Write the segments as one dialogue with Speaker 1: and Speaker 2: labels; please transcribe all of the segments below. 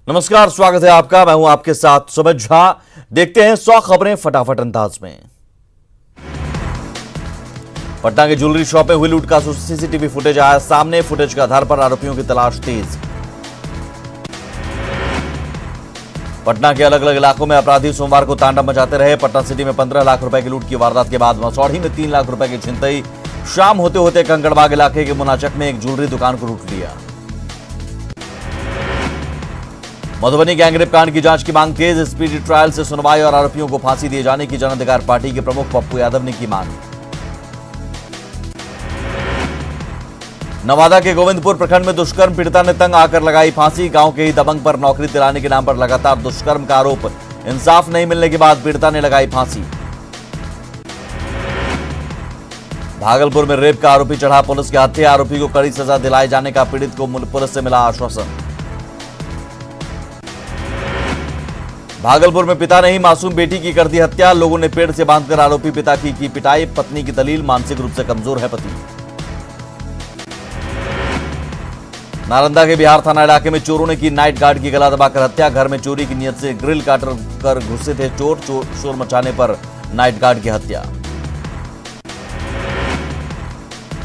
Speaker 1: नमस्कार, स्वागत है आपका। मैं हूं आपके साथ सुमित झा। देखते हैं 100 खबरें फटाफट अंदाज में। पटना के ज्वेलरी शॉप में हुई लूट का सीसीटीवी फुटेज आया सामने। फुटेज के आधार पर आरोपियों की तलाश तेज। पटना के अलग अलग इलाकों में अपराधी सोमवार को तांडव मचाते रहे। पटना सिटी में 15 लाख रुपए की लूट की वारदात के बाद मसौढ़ी में 3 लाख रुपए की छिनतई। शाम होते होते कंकड़बाग इलाके के मुनाचक में एक ज्वेलरी दुकान को लूट लिया। मधुबनी गैंगरेप कांड की जांच की मांग तेज। स्पीडी ट्रायल से सुनवाई और आरोपियों को फांसी दिए जाने की जन अधिकार पार्टी के प्रमुख पप्पू यादव ने की मांग। नवादा के गोविंदपुर प्रखंड में दुष्कर्म पीड़िता ने तंग आकर लगाई फांसी। गांव के ही दबंग पर नौकरी दिलाने के नाम पर लगातार दुष्कर्म का आरोप। इंसाफ नहीं मिलने के बाद पीड़िता ने लगाई फांसी। भागलपुर में रेप का आरोपी चढ़ा पुलिस के हत्थे। आरोपी को कड़ी सजा दिलाए जाने का पीड़ित को पुलिस से मिला आश्वासन। भागलपुर में पिता ने ही मासूम बेटी की कर दी हत्या। लोगों ने पेड़ से बांधकर आरोपी पिता की पिटाई। पत्नी की दलील, मानसिक रूप से कमजोर है पति। नालंदा के बिहार थाना इलाके में चोरों ने की नाइट गार्ड की गला दबाकर हत्या। घर में चोरी की नियत से ग्रिल काटर कर घुसे थे चोर। शोर मचाने पर नाइट गार्ड की हत्या।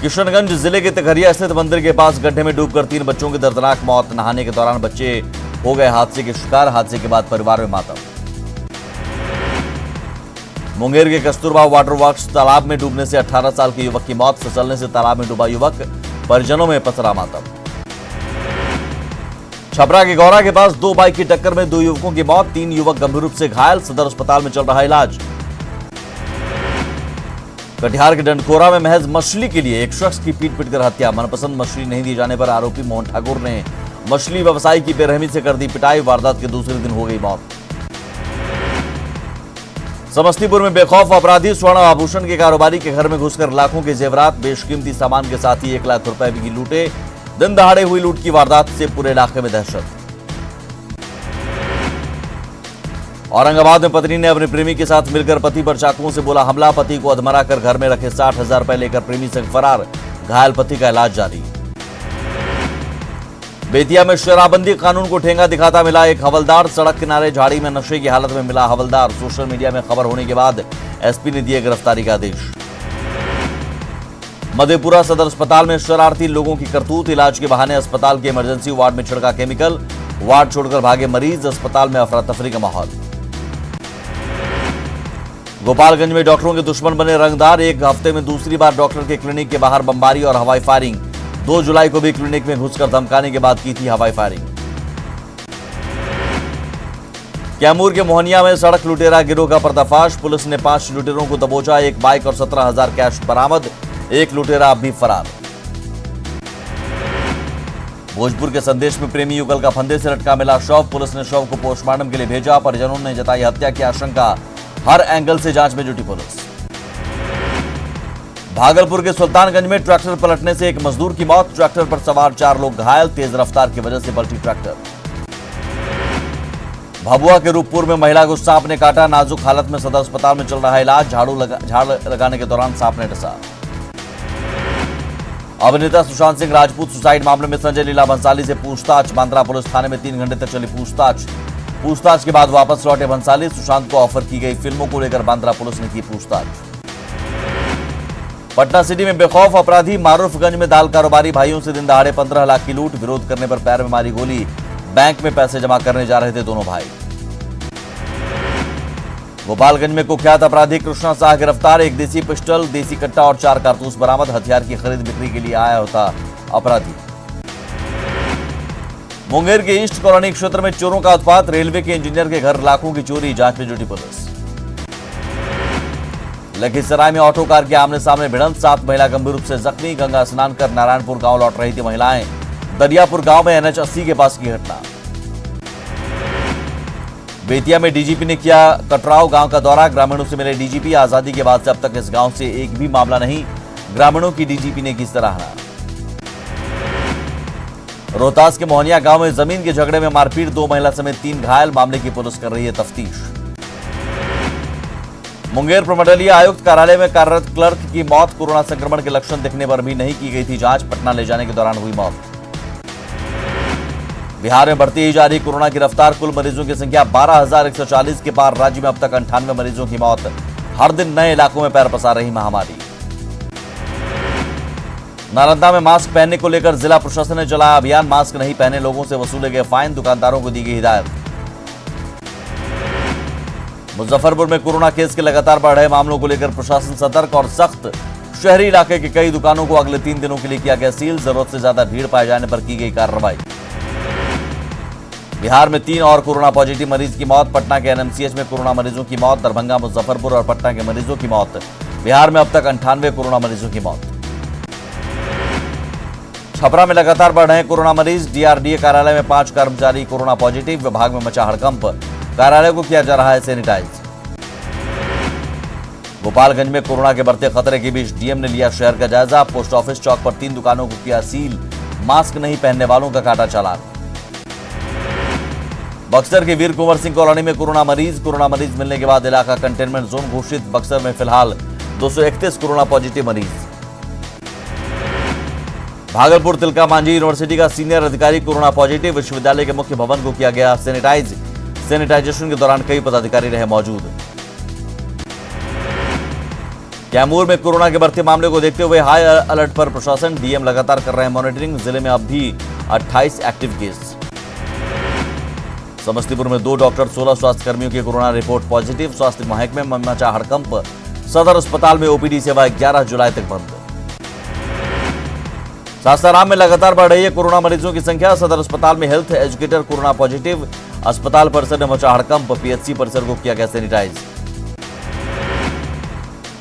Speaker 1: किशनगंज जिले के तखरिया स्थित मंदिर के पास गड्ढे में डूबकर 3 बच्चों की दर्दनाक मौत। नहाने के दौरान बच्चे हो गए हादसे के शिकार। हादसे के बाद परिवार में मातम। मुंगेर के कस्तूरबा वाटर वर्क्स तालाब में डूबने से 18 साल के युवक की मौत। फिसलने से तालाब में डूबा युवक, परिजनों में पसरा मातम। छपरा के गौरा के पास 2 बाइक की टक्कर में 2 युवकों की मौत। 3 युवक गंभीर रूप से घायल। सदर अस्पताल में चल रहा इलाज। कटिहार के डंडखोरा में महज मछली के लिए एक शख्स की पीट पीटकर हत्या। मनपसंद मछली नहीं दी जाने पर आरोपी मोहन ठाकुर ने मछली व्यवसायी की बेरहमी से कर दी पिटाई। वारदात के दूसरे दिन हो गई मौत। समस्तीपुर में बेखौफ अपराधी स्वर्ण आभूषण के कारोबारी के घर में घुसकर लाखों के जेवरात, बेशकीमती सामान के साथ ही 1 लाख रुपए भी लूटे। दिन दहाड़े हुई लूट की वारदात से पूरे इलाके में दहशत। औरंगाबाद में पत्नी ने अपने प्रेमी के साथ मिलकर पति पर चाकुओं से बोला हमला। पति को अधमरा कर घर में रखे 60,000 रुपए लेकर प्रेमी से फरार। घायल पति का इलाज जारी। बेतिया में शराबबंदी कानून को ठेंगा दिखाता मिला एक हवलदार। सड़क किनारे झाड़ी में नशे की हालत में मिला हवलदार। सोशल मीडिया में खबर होने के बाद एसपी ने दिए गिरफ्तारी का आदेश। मधेपुरा सदर अस्पताल में शरारती लोगों की करतूत। इलाज के बहाने अस्पताल के इमरजेंसी वार्ड में छिड़का केमिकल। वार्ड छोड़कर भागे मरीज। अस्पताल में अफरा तफरी का माहौल। गोपालगंज में डॉक्टरों के दुश्मन बने रंगदार। एक हफ्ते में दूसरी बार डॉक्टर के क्लिनिक के बाहर बमबारी और हवाई फायरिंग। 2 जुलाई को भी क्लिनिक में घुसकर धमकाने के बाद की थी हवाई फायरिंग। कैमूर के मोहनिया में सड़क लुटेरा गिरोह का पर्दाफाश। पुलिस ने 5 लुटेरों को दबोचा। 1 बाइक और 17,000 कैश बरामद। 1 लुटेरा अब भी फरार। भोजपुर के संदेश में प्रेमी युगल का फंदे से लटका मिला शव। पुलिस ने शव को पोस्टमार्टम के लिए भेजा। परिजनों ने जताई हत्या की आशंका। हर एंगल से जांच में जुटी पुलिस। भागलपुर के सुल्तानगंज में ट्रैक्टर पलटने से एक मजदूर की मौत। ट्रैक्टर पर सवार 4 लोग घायल। तेज रफ्तार की वजह से पलटी ट्रैक्टर। भभुआ के रूपपुर में महिला को सांप ने काटा। नाजुक हालत में सदर अस्पताल में चल रहा इलाज। झाड़ लगाने के दौरान सांप ने डसा। अभिनेता सुशांत सिंह राजपूत सुसाइड मामले में संजय लीला भंसाली से पूछताछ। बांद्रा पुलिस थाने में 3 घंटे तक चली पूछताछ के बाद वापस लौटे भंसाली। सुशांत को ऑफर की गई फिल्मों को लेकर बांद्रा पुलिस ने की पूछताछ। पटना सिटी में बेखौफ अपराधी। मारूफगंज में दाल कारोबारी भाइयों से दिन दहाड़े 15 लाख की लूट। विरोध करने पर पैर में मारी गोली। बैंक में पैसे जमा करने जा रहे थे दोनों भाई। गोपालगंज में कुख्यात अपराधी कृष्णा शाह गिरफ्तार। 1 देसी पिस्टल, देसी कट्टा और 4 कारतूस बरामद। हथियार की खरीद बिक्री के लिए आया होता अपराधी। मुंगेर के ईस्ट कॉलोनी क्षेत्र में चोरों का उत्पात। रेलवे के इंजीनियर के घर लाखों की चोरी। जांच में जुटी पुलिस। लखीसराय में ऑटो कार के आमने सामने भिड़ंत। 7 महिला गंभीर रूप से जख्मी। गंगा स्नान कर नारायणपुर गांव लौट रही थी महिलाएं। दरियापुर गांव में NH 80 के पास की घटना। बेतिया में डीजीपी ने किया कटराव गांव का दौरा। ग्रामीणों से मिले डीजीपी। आजादी के बाद से अब तक इस गांव से एक भी मामला नहीं। ग्रामीणों की डीजीपी ने की सराहना। रोहतास के मोहनिया गांव में जमीन के झगड़े में मारपीट। 2 महिला समेत 3 घायल। मामले की पुलिस कर रही है तफ्तीश। मुंगेर प्रमंडलीय आयुक्त कार्यालय में कार्यरत क्लर्क की मौत। कोरोना संक्रमण के लक्षण दिखने पर भी नहीं की गई थी जांच। पटना ले जाने के दौरान हुई मौत। बिहार में बढ़ती ही जा रही कोरोना की रफ्तार, कुल मरीजों की संख्या 12,140 के पार। राज्य में अब तक 98 मरीजों की मौत। हर दिन नए इलाकों में पैर पसार रही महामारी। नालंदा में मास्क पहनने को लेकर जिला प्रशासन ने चलाया अभियान। मास्क नहीं पहने लोगों से वसूले गए फाइन, दुकानदारों को दी गई हिदायत। मुजफ्फरपुर में कोरोना केस के लगातार बढ़ रहे मामलों को लेकर प्रशासन सतर्क और सख्त। शहरी इलाके की कई दुकानों को अगले 3 दिनों के लिए किया गया सील। जरूरत से ज्यादा भीड़ पाए जाने पर की गई कार्रवाई। बिहार में 3 और कोरोना पॉजिटिव मरीज की मौत। पटना के एनएमसीएच में कोरोना मरीजों की मौत। दरभंगा, मुजफ्फरपुर और पटना के मरीजों की मौत। बिहार में अब तक 98 कोरोना मरीजों की मौत। छपरा में लगातार बढ़ रहे हैं कोरोना मरीज। डीआरडीए कार्यालय में 5 कर्मचारी कोरोना पॉजिटिव। विभाग में मचा हड़कंप। कार्यालय को किया जा रहा है सैनिटाइज। गोपालगंज में कोरोना के बढ़ते खतरे के बीच डीएम ने लिया शहर का जायजा। पोस्ट ऑफिस चौक पर 3 दुकानों को किया सील। मास्क नहीं पहनने वालों का काटा चालान। बक्सर के वीर कुंवर सिंह कॉलोनी में कोरोना मरीज मिलने के बाद इलाका कंटेनमेंट जोन घोषित। बक्सर में फिलहाल 231 कोरोना पॉजिटिव मरीज। भागलपुर तिलका मांझी यूनिवर्सिटी का सीनियर अधिकारी कोरोना पॉजिटिव। विश्वविद्यालय के मुख्य भवन को किया गया सैनिटाइज। सैनिटाइजेशन के दौरान कई पदाधिकारी रहे मौजूद। कैमूर में कोरोना के बढ़ते मामले को देखते हुए हाई अलर्ट पर प्रशासन। डीएम लगातार कर रहे हैं मॉनिटरिंग। जिले में अब भी 28 एक्टिव केस। समस्तीपुर में 2 डॉक्टर 16 स्वास्थ्य कर्मियों की कोरोना रिपोर्ट पॉजिटिव। स्वास्थ्य महकमे में मचा हड़कंप। सदर अस्पताल में ओपीडी सेवा 11 जुलाई तक बंद। सासाराम में लगातार बढ़ रही है कोरोना मरीजों की संख्या। सदर अस्पताल में हेल्थ एजुकेटर कोरोना पॉजिटिव। अस्पताल परिसर में मचा हड़कंप। पीएचसी परिसर को किया गया सैनिटाइज।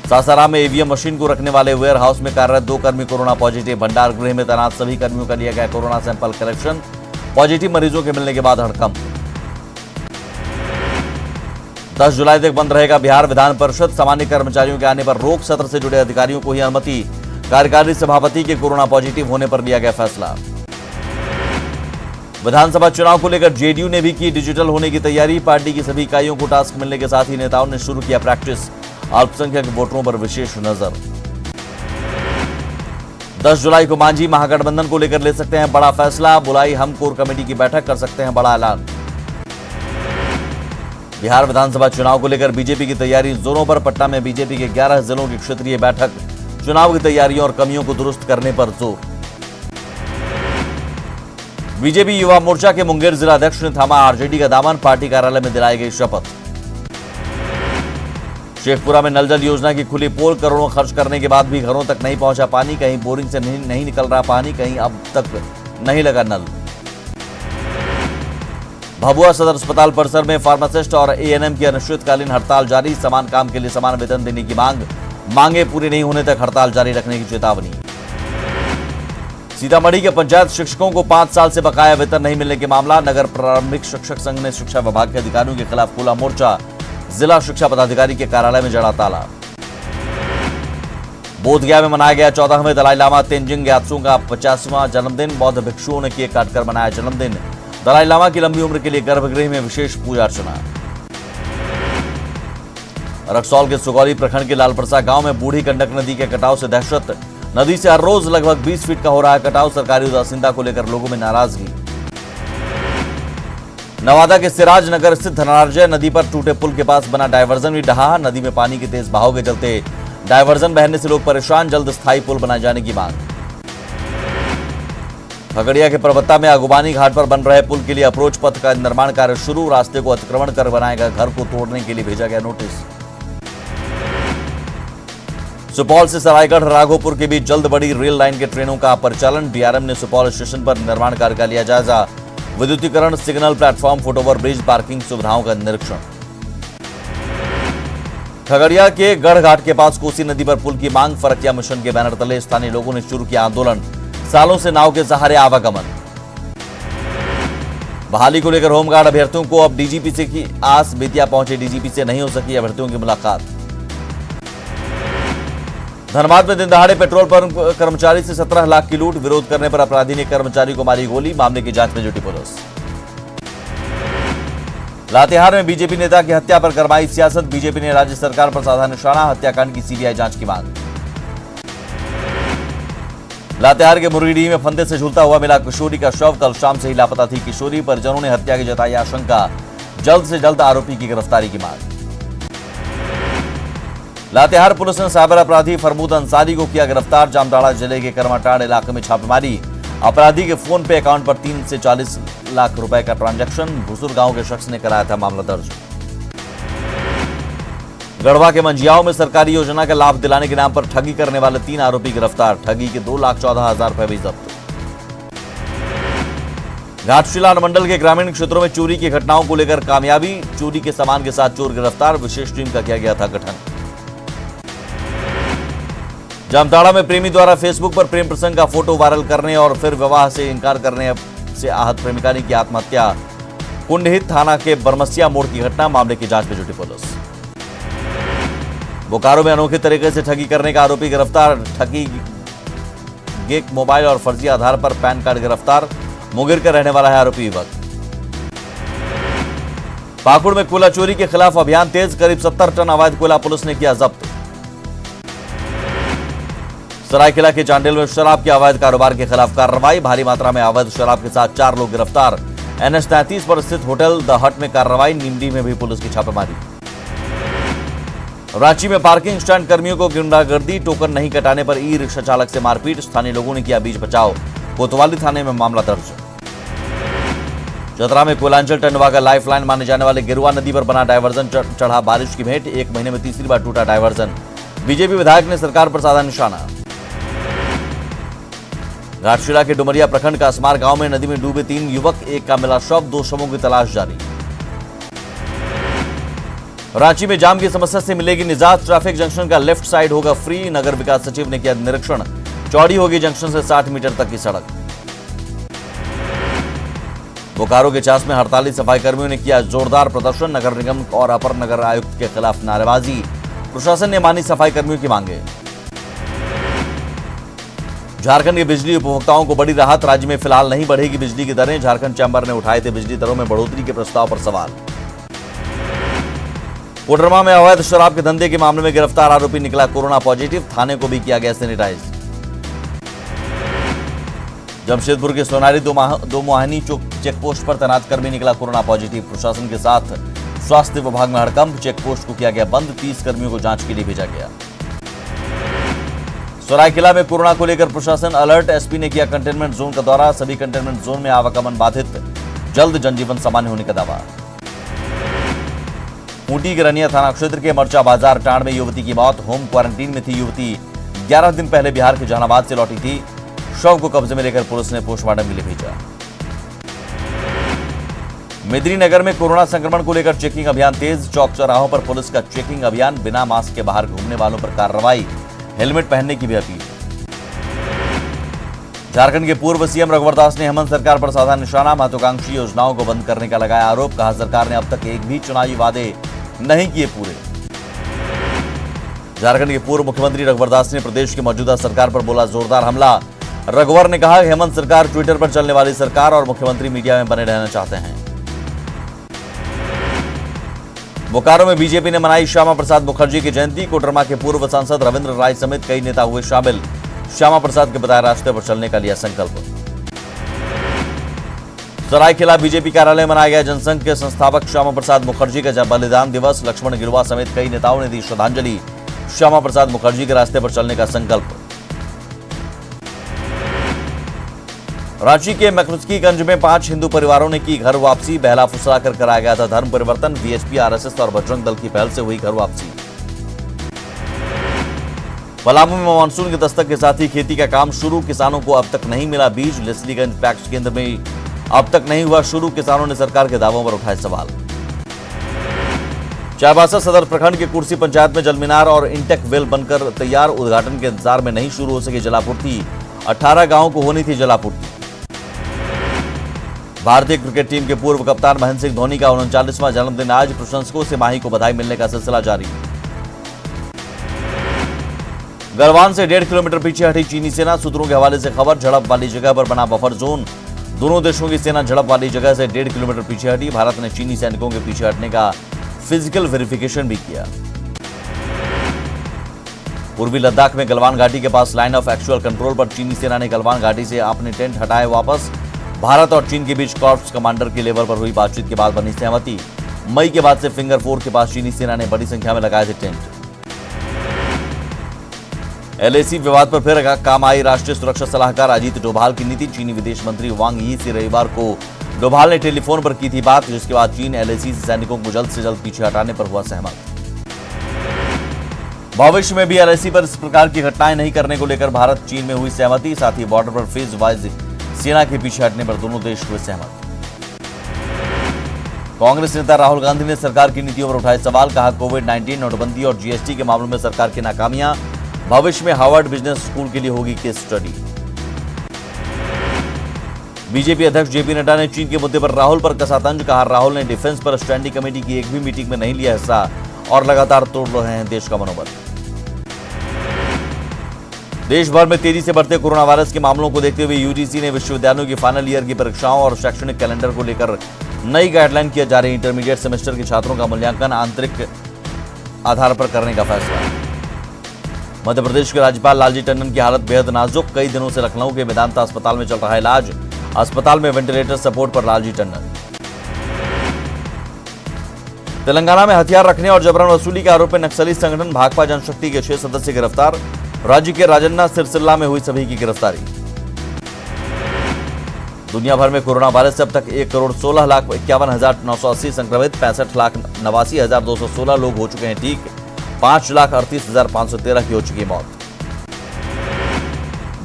Speaker 1: सासाराम में ईवीएम मशीन को रखने वाले वेयर हाउस में कार्यरत 2 कर्मी कोरोना पॉजिटिव। भंडार गृह में तैनात सभी कर्मियों का लिया गया कोरोना सैंपल कलेक्शन। पॉजिटिव मरीजों के मिलने के बाद हड़कंप। 10 जुलाई तक बंद रहेगा बिहार विधान परिषद। सामान्य कर्मचारियों के आने पर रोक। सत्र से जुड़े अधिकारियों को ही अनुमति। कार्यकारी सभापति के कोरोना पॉजिटिव होने पर लिया गया फैसला। विधानसभा चुनाव को लेकर जेडीयू ने भी की डिजिटल होने की तैयारी। पार्टी की सभी इकाइयों को टास्क मिलने के साथ ही नेताओं ने शुरू किया प्रैक्टिस। अल्पसंख्यक वोटरों पर विशेष नजर। 10 जुलाई को मांझी महागठबंधन को लेकर ले सकते हैं बड़ा फैसला। बुलाई हम कोर कमेटी की बैठक, कर सकते हैं बड़ा ऐलान। बिहार विधानसभा चुनाव को लेकर बीजेपी की तैयारी जोरों पर। पटना में बीजेपी के 11 जिलों की क्षेत्रीय बैठक। चुनाव की तैयारियों और कमियों को दुरुस्त करने पर जोर। बीजेपी युवा मोर्चा के मुंगेर जिला अध्यक्ष ने थामा आरजेडी का दामन। पार्टी कार्यालय में दिलाई गई शपथ। शेखपुरा में नल जल योजना की खुली पोल। करोड़ों खर्च करने के बाद भी घरों तक नहीं पहुंचा पानी। कहीं बोरिंग से नहीं निकल रहा पानी, कहीं अब तक नहीं लगा नल। भभुआ सदर अस्पताल परिसर में फार्मासिस्ट और एएनएम की अनिश्चितकालीन हड़ताल जारी। समान काम के लिए समान वेतन देने की मांग। मांगे पूरी नहीं होने तक हड़ताल जारी रखने की चेतावनी। सीतामढ़ी के पंचायत शिक्षकों को 5 साल से बकाया वेतन नहीं मिलने के मामला। नगर प्रारंभिक शिक्षक संघ ने शिक्षा विभाग के अधिकारियों के खिलाफ खोला मोर्चा। जिला शिक्षा पदाधिकारी के कार्यालय में जड़ा ताला। बोधगया में मनाया गया 14वें दलाई लामा तेंजिंग ग्यात्सो का 50वां जन्मदिन। बौद्ध भिक्षुओं ने केक काटकर मनाया जन्मदिन। दलाई लामा की लंबी उम्र के लिए गर्भगृह में विशेष पूजा अर्चना। रक्सौल के सुगौली प्रखंड के लालप्रसा गांव में बूढ़ी गंडक नदी के कटाव से दहशत। नदी से हर रोज लगभग 20 फीट का हो रहा है कटाव। सरकारी उदासीनता को लेकर लोगों में नाराजगी। नवादा के सिराज नगर स्थित धनार्जय नदी पर टूटे पुल के पास बना डायवर्जन भी ढहा। नदी में पानी के तेज बहाव के चलते डायवर्जन बहने से लोग परेशान। जल्द स्थायी पुल बनाए जाने की मांग। खगड़िया के परबत्ता में आगुबानी घाट पर बन रहे पुल के लिए अप्रोच पथ का निर्माण कार्य शुरू। रास्ते को अतिक्रमण कर बनाए गए घर को तोड़ने के लिए भेजा गया नोटिस। सुपौल से सरायगढ़ राघोपुर के बीच जल्द बड़ी रेल लाइन के ट्रेनों का परिचालन। डीआरएम ने सुपौल स्टेशन पर निर्माण कार्य का लिया जायजा। विद्युतीकरण, signal platform, foot over bridge, parking सुविधाओं का निरीक्षण। खगड़िया के गढ़घाट के पास कोसी नदी पर पुल की मांग। फरकिया मिशन के बैनर तले स्थानीय लोगों ने शुरू किया आंदोलन। सालों से नाव के सहारे आवागमन। बहाली को लेकर होमगार्ड अभ्यर्थियों को अब डीजीपी से की आस। बेतिया पहुंचे डीजीपी से नहीं हो सकी अभ्यर्थियों की मुलाकात। धनबाद में दिन दहाड़े पेट्रोल पंप कर्मचारी से 17 लाख की लूट। विरोध करने पर अपराधी ने कर्मचारी को मारी गोली। मामले की जांच में जुटी पुलिस। लातेहार में बीजेपी नेता की हत्या पर गरमाई सियासत। बीजेपी ने राज्य सरकार पर साधा निशाना। हत्याकांड की सीबीआई जांच की मांग। लातेहार के मुर्गीडीह में फंदे से झूलता हुआ मिला किशोरी का शव। कल शाम से ही लापता थी किशोरी। परिजनों ने हत्या की जताई आशंका। जल्द से जल्द आरोपी की गिरफ्तारी की मांग। लातेहार पुलिस ने साइबर अपराधी फरमूद अंसारी को किया गिरफ्तार। जामताड़ा जिले के करमाटाड़ इलाके में छापेमारी। अपराधी के फोन पे अकाउंट पर 30 से 40 लाख रुपए का ट्रांजैक्शन। भुसुर गांव के शख्स ने कराया था मामला दर्ज। गढ़वा के मंझियाओं में सरकारी योजना का लाभ दिलाने के नाम पर ठगी करने वाले 3 आरोपी गिरफ्तार। ठगी के 2,14,000 रुपए भी जब्त। घाटशिला मंडल के ग्रामीण क्षेत्रों में चोरी की घटनाओं को लेकर कामयाबी। चोरी के सामान के साथ चोर गिरफ्तार। विशेष टीम का किया गया था गठन। जामताड़ा में प्रेमी द्वारा फेसबुक पर प्रेम प्रसंग का फोटो वायरल करने और फिर विवाह से इनकार करने से आहत प्रेमिका ने की आत्महत्या। कुंडहित थाना के बरमसिया मोड़ की घटना। मामले की जांच में जुटी पुलिस। बोकारो में अनोखे तरीके से ठगी करने का आरोपी गिरफ्तार। ठगी गेक मोबाइल और फर्जी आधार पर पैन कार्ड गिरफ्तार। मुंगेर का रहने वाला है आरोपी युवक। पाकुड़ में कोयला चोरी के खिलाफ अभियान तेज। करीब 70 टन अवैध कोयला पुलिस ने किया जब्त। सरायकेला के चांडिल में शराब के अवैध कारोबार के खिलाफ कार्रवाई। भारी मात्रा में अवैध शराब के साथ 4 लोग गिरफ्तार। NH 33 पर स्थित होटल द हट में कार्रवाई। नीमडी में भी पुलिस की छापेमारी। रांची में पार्किंग स्टैंड कर्मियों को गुंडागर्दी। टोकन नहीं कटाने पर ई रिक्शा चालक से मारपीट। स्थानीय लोगों ने किया बीच बचाव। कोतवाली थाने में मामला दर्ज। चतरा में कोयलांचल टंडवा का लाइफलाइन माने जाने वाले गिरुआ नदी पर बना डायवर्जन चढ़ा बारिश की भेंट। 1 महीने में तीसरी बार टूटा डायवर्जन। बीजेपी विधायक ने सरकार पर साधा निशाना। घाटशिला के डुमरिया प्रखंड का असमार गांव में नदी में डूबे 3 युवक। एक का मिला शव। 2 शवों की तलाश जारी। रांची में जाम की समस्या से मिलेगी निजात। ट्रैफिक जंक्शन का लेफ्ट साइड होगा फ्री। नगर विकास सचिव ने किया निरीक्षण। चौड़ी होगी जंक्शन से 60 मीटर तक की सड़क। बोकारो के चास में हड़ताली सफाई कर्मियों ने किया जोरदार प्रदर्शन। नगर निगम और अपर नगर आयुक्त के खिलाफ नारेबाजी। प्रशासन ने मानी सफाई कर्मियों की मांगे। झारखंड के बिजली उपभोक्ताओं को बड़ी राहत। राज्य में फिलहाल नहीं बढ़ेगी बिजली की दरें। झारखंड चैंबर ने उठाए थे बिजली दरों में बढ़ोतरी के प्रस्ताव पर सवाल। कोडरमा में अवैध शराब के धंधे के मामले में गिरफ्तार आरोपी निकला कोरोना पॉजिटिव। थाने को भी किया गया सैनिटाइज। जमशेदपुर के सोनारी दो मुहानी चेक पोस्ट पर तैनात कर्मी निकला कोरोना पॉजिटिव। प्रशासन के साथ स्वास्थ्य विभाग में हड़कंप। चेक पोस्ट को किया गया बंद। 30 कर्मियों को जांच के लिए भेजा गया। सरायकेला में कोरोना को लेकर प्रशासन अलर्ट। एसपी ने किया कंटेनमेंट जोन का दौरा। सभी कंटेनमेंट जोन में आवागमन बाधित। जल्द जनजीवन सामान्य होने का दावा। खूंटी के रनिया थाना क्षेत्र के मर्चा बाजार टांड में युवती की मौत। होम क्वारंटीन में थी युवती। 11 दिन पहले बिहार के जहानाबाद से लौटी थी। शव को कब्जे में लेकर पुलिस ने पोस्टमार्टम के लिए भेजा। मेदिनीनगर में कोरोना संक्रमण को लेकर चेकिंग अभियान तेज। चौक चौराहों पर पुलिस का चेकिंग अभियान। बिना मास्क के बाहर घूमने वालों पर कार्रवाई। हेलमेट पहनने की भी अपील। झारखंड के पूर्व सीएम रघुवर दास ने हेमंत सरकार पर साधा निशाना। महत्वाकांक्षी योजनाओं को बंद करने का लगाया आरोप। कहा सरकार ने अब तक एक भी चुनावी वादे नहीं किए पूरे। झारखंड के पूर्व मुख्यमंत्री रघुवर दास ने प्रदेश की मौजूदा सरकार पर बोला जोरदार हमला। रघुवर ने कहा हेमंत सरकार ट्विटर पर चलने वाली सरकार और मुख्यमंत्री मीडिया में बने रहना चाहते हैं। बोकारो में बीजेपी ने मनाई श्यामा प्रसाद मुखर्जी की जयंती। कोडरमा के पूर्व सांसद रविंद्र राय समेत कई नेता हुए शामिल। श्यामा प्रसाद के बताए रास्ते पर चलने का लिया संकल्प। सरायकेला बीजेपी कार्यालय मनाया गया जनसंघ के संस्थापक श्यामा प्रसाद मुखर्जी का बलिदान दिवस। लक्ष्मण गिलुआ समेत कई नेताओं ने दी श्रद्धांजलि। श्यामा प्रसाद मुखर्जी के रास्ते पर चलने का संकल्प। रांची के मकरुस्कीगंज में 5 हिंदू परिवारों ने की घर वापसी। बहला फुसला कर कराया गया था धर्म परिवर्तन। बीएचपी, आरएसएस और बजरंग दल की पहल से हुई घर वापसी। पलामू में मानसून की दस्तक के साथ ही खेती का काम शुरू। किसानों को अब तक नहीं मिला बीज। लेस्लीगंज पैक्स केंद्र में अब तक नहीं हुआ शुरू। किसानों ने सरकार के दावों पर उठाए सवाल। चाईबासा सदर प्रखंड के कुर्सी पंचायत में जलमीनार और इंटेक वेल बनकर तैयार। उद्घाटन के इंतजार में नहीं शुरू हो सकी जलापूर्ति। 18 गांवों को होनी थी जलापूर्ति। भारतीय क्रिकेट टीम के पूर्व कप्तान महेंद्र सिंह धोनी का 39वां जन्मदिन आज। प्रशंसकों से माही को बधाई मिलने का सिलसिला जारी। गलवान से 1.5 किलोमीटर पीछे हटी चीनी सेना। सूत्रों के हवाले से खबर। झड़प वाली जगह पर बना बफर जोन। दोनों देशों की सेना झड़प वाली जगह से 1.5 किलोमीटर पीछे हटी। भारत ने चीनी सैनिकों के पीछे हटने का फिजिकल वेरिफिकेशन भी किया। पूर्वी लद्दाख में गलवान घाटी के पास लाइन ऑफ एक्चुअल कंट्रोल पर चीनी सेना ने गलवान घाटी से अपने टेंट हटाए वापस। भारत और चीन के बीच कॉर्प्स कमांडर के लेवल पर हुई बातचीत के बाद बनी सहमति। मई के बाद से फिंगर 4 के पास चीनी सेना ने बड़ी संख्या में लगाए थे टेंट। एलएसी विवाद पर फिर काम आई राष्ट्रीय सुरक्षा सलाहकार अजीत डोभाल की नीति। चीनी विदेश मंत्री वांग यी से रविवार को डोभाल ने टेलीफोन पर की थी बात, जिसके बाद चीन एलएसी से सैनिकों को जल्द से जल्द पीछे हटाने पर हुआ सहमत। भविष्य में भी एलएसी पर इस प्रकार की घटनाएं नहीं करने को लेकर भारत चीन में हुई सहमति। साथ ही बॉर्डर पर फेज वाइज सेना के पीछे हटने पर दोनों देश हुए सहमत। कांग्रेस नेता राहुल गांधी ने सरकार की नीतियों पर उठाए सवाल। कहा, कोविड-19, नोटबंदी और जीएसटी के मामलों में सरकार की नाकामियां। भविष्य में हार्वर्ड बिजनेस स्कूल के लिए होगी केस स्टडी। बीजेपी अध्यक्ष जेपी नड्डा ने चीन के मुद्दे पर राहुल पर कसा तंज। कहा, राहुल ने डिफेंस पर स्टैंडिंग कमेटी की एक भी मीटिंग में नहीं लिया हिस्सा और लगातार तोड़ रहे हैं देश का मनोबल। देश भर में तेजी से बढ़ते कोरोना वायरस के मामलों को देखते हुए यूजीसी ने विश्वविद्यालयों की फाइनल ईयर की परीक्षाओं और शैक्षणिक कैलेंडर को लेकर नई गाइडलाइन किया जा रही। इंटरमीडिएट सेमेस्टर के छात्रों का मूल्यांकन आंतरिक आधार पर करने का फैसला। मध्य प्रदेश के राज्यपाल लालजी टंडन की हालत बेहद नाजुक। कई दिनों से लखनऊ के वेदांता अस्पताल में चल रहा है इलाज। अस्पताल में वेंटिलेटर सपोर्ट पर लालजी टंडन। तेलंगाना में हथियार रखने और जबरन वसूली के आरोप में नक्सली संगठन भाकपा जनशक्ति के 6 सदस्य गिरफ्तार। राज्य के राजन्ना सिरसिल्ला में हुई सभी की गिरफ्तारी। दुनिया भर में कोरोना वायरस से अब तक 1,16,51,980 संक्रमित, 65,89,216 लोग हो चुके हैं ठीक। 5,38,513 की हो चुकी मौत।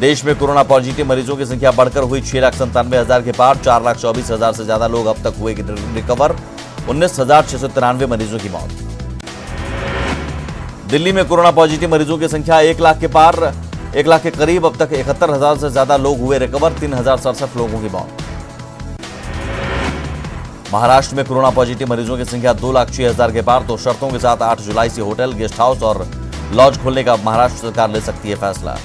Speaker 1: देश में कोरोना पॉजिटिव मरीजों की संख्या बढ़कर हुई 6,97,000 के पार। 4,24,000 से ज्यादा लोग अब तक हुए रिकवर। 19,693 मरीजों की मौत। दिल्ली में कोरोना पॉजिटिव मरीजों की संख्या 1 लाख के पार, 1 लाख के करीब। अब तक 71,000 से ज्यादा लोग हुए रिकवर। 3,067 लोगों की मौत। महाराष्ट्र में कोरोना पॉजिटिव मरीजों की संख्या 2,06,000 के पार। तो शर्तों के साथ 8 जुलाई से होटल, गेस्ट हाउस और लॉज खोलने का महाराष्ट्र सरकार ले सकती है फैसला।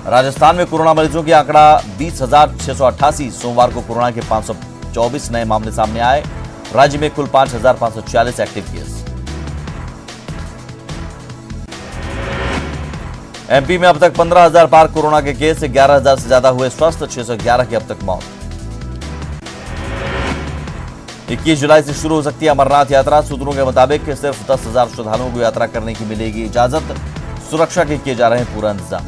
Speaker 1: राजस्थान में कोरोना मरीजों की आंकड़ा 20,688। सोमवार को कोरोना के 524 नए मामले सामने आए। राज्य में कुल 5,546 एक्टिव केस। एमपी में अब तक 15,000 पार कोरोना के केस। 11,000 से ज्यादा हुए स्वस्थ। 611 की अब तक मौत। 21 जुलाई से शुरू हो सकती है अमरनाथ यात्रा। सूत्रों के मुताबिक सिर्फ 10,000 श्रद्धालुओं को यात्रा करने की मिलेगी इजाजत। सुरक्षा के किए जा रहे हैं पूरा इंतजाम।